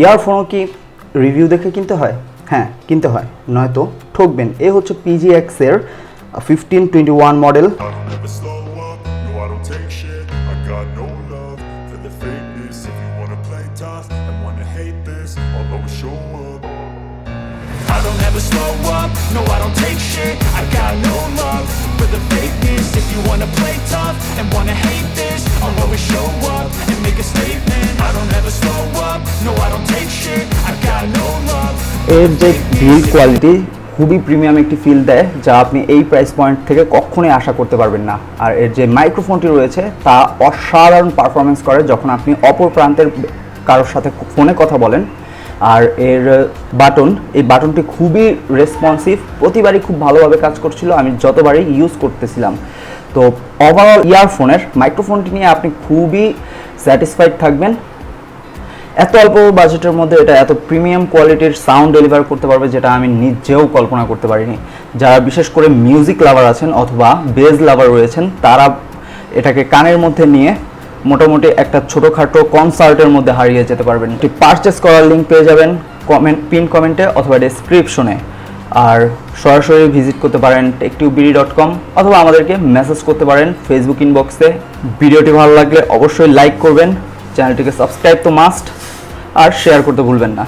ইয়ারফোনও কি রিভিউ দেখে কিনতে হয়? হ্যাঁ, কিনতে হয়, নয়তো ঠকবেন। এ হচ্ছে PGX এর 1521 model. I don't ever slow up, no I don't take shit. I got no love for the fakeness. If you wanna play tough and wanna hate this, I'll always show up and make a statement. I don't ever slow up, no I don't take shit. I got no love. এর যে build quality খুবই premium একটি feel দেয়, যা আপনি এই price point থেকে কখনোই আশা করতে পারবেন না। আর এর যে মাইক্রোফোনটি রয়েছে তা অসাধারণ পারফরমেন্স করে যখন আপনি অপর প্রান্তের কারোর সাথে ফোনে কথা বলেন। আর এর এই বাটনটি খুবই রেসপন্সিভ, প্রতিবারই খুব ভালোভাবে কাজ করছিল আমি যতবারই ইউজ করতেছিলাম। তো ওভারঅল ইয়ারফোনের মাইক্রোফোনটি নিয়ে আপনি খুবই স্যাটিসফাইড থাকবেন। এত অল্প বাজেটের মধ্যে এটা এত প্রিমিয়াম কোয়ালিটির সাউন্ড ডেলিভার করতে পারবে, যেটা আমি নিজেও কল্পনা করতে পারিনি। যারা বিশেষ করে মিউজিক লাভার আছেন অথবা বেজ লাভার রয়েছেন, তারা এটাকে কানের মধ্যে নিয়ে মোটামুটি একটা ছোটোখাটো কনসার্টের মধ্যে হারিয়ে যেতে পারবেন। এটি পারচেস করার লিঙ্ক পেয়ে যাবেন পিন কমেন্টে অথবা ডেসক্রিপশনে। আর সরাসরি ভিজিট করতে পারেন techtubebd.com অথবা আমাদেরকে মেসেজ করতে পারেন ফেসবুক ইনবক্সে। ভিডিওটি ভালো লাগলে অবশ্যই লাইক করবেন, চ্যানেলটিকে সাবস্ক্রাইব তো মাস্ট, আর শেয়ার করতে ভুলবেন না।